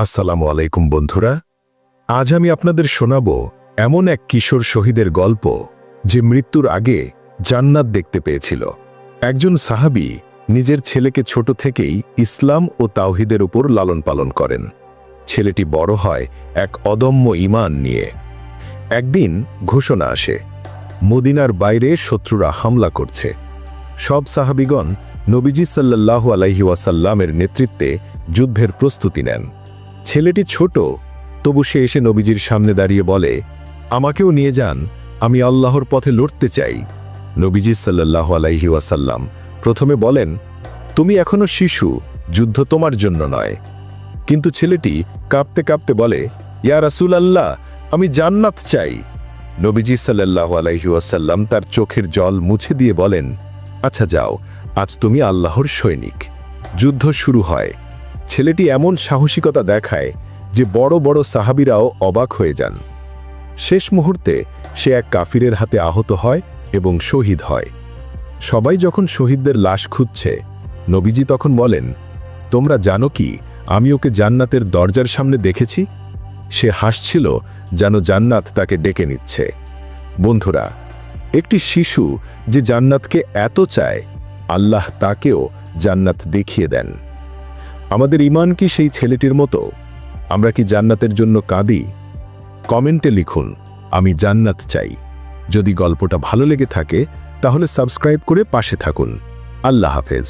আসসালামু আলাইকুম বন্ধুরা, আজ আমি আপনাদের শোনাব এমন এক কিশোর শহীদের গল্প যে মৃত্যুর আগে জান্নাত দেখতে পেয়েছিল। একজন সাহাবী নিজের ছেলেকে ছোট থেকেই ইসলাম ও তাওহীদের উপর লালন পালন করেন। ছেলেটি বড় হয় এক অদম্য ঈমান নিয়ে। একদিন ঘোষণা আসে, মদিনার বাইরে শত্রুরা হামলা করছে। সব সাহাবীগণ নবীজি সাল্লাল্লাহু আলাইহি ওয়াসাল্লামের নেতৃত্বে যুদ্ধের প্রস্তুতি নেন। ছেলেটি ছোট, তবু সে এসে নবীজির সামনে দাঁড়িয়ে বলে, আমাকেও নিয়ে যান, আমি আল্লাহর পথে লড়তে চাই। নবীজি সাল্লাল্লাহু আলাইহি ওয়াসাল্লাম প্রথমে বলেন, তুমি এখনো শিশু, যুদ্ধ তোমার জন্য নয়। কিন্তু ছেলেটি কাঁপতে কাঁপতে বলে, ইয়া রাসূলাল্লাহ, আমি জান্নাত চাই। নবীজি সাল্লাল্লাহু আলাইহি ওয়াসাল্লাম তার চোখের জল মুছে দিয়ে বলেন, আচ্ছা যাও, আজ তুমি আল্লাহর সৈনিক। যুদ্ধ শুরু হয়। ছেলেটি এমন সাহসিকতা দেখায় যে বড় বড় সাহাবীরাও অবাক হয়ে যান। শেষ মুহূর্তে সে এক কাফিরের হাতে আহত হয় এবং শহীদ হয়। সবাই যখন শহীদদের লাশ খুঁজছে, নবীজি তখন বলেন, তোমরা জানো কি আমি ওকে জান্নাতের দরজার সামনে দেখেছি? সে হাসছিল, যেন জান্নাত তাকে ডেকে নিচ্ছে। বন্ধুরা, একটি শিশু যে জান্নাতকে এত চায়, আল্লাহ তাকেও জান্নাত দেখিয়ে দেন। আমাদের ঈমান কি সেই ছেলেটির মতো? আমরা কি জান্নাতের জন্য কাঁদি? কমেন্টে লিখুন, আমি জান্নাত চাই। যদি গল্পটা ভালো লেগে থাকে তাহলে সাবস্ক্রাইব করে পাশে থাকুন। আল্লাহ হাফেজ।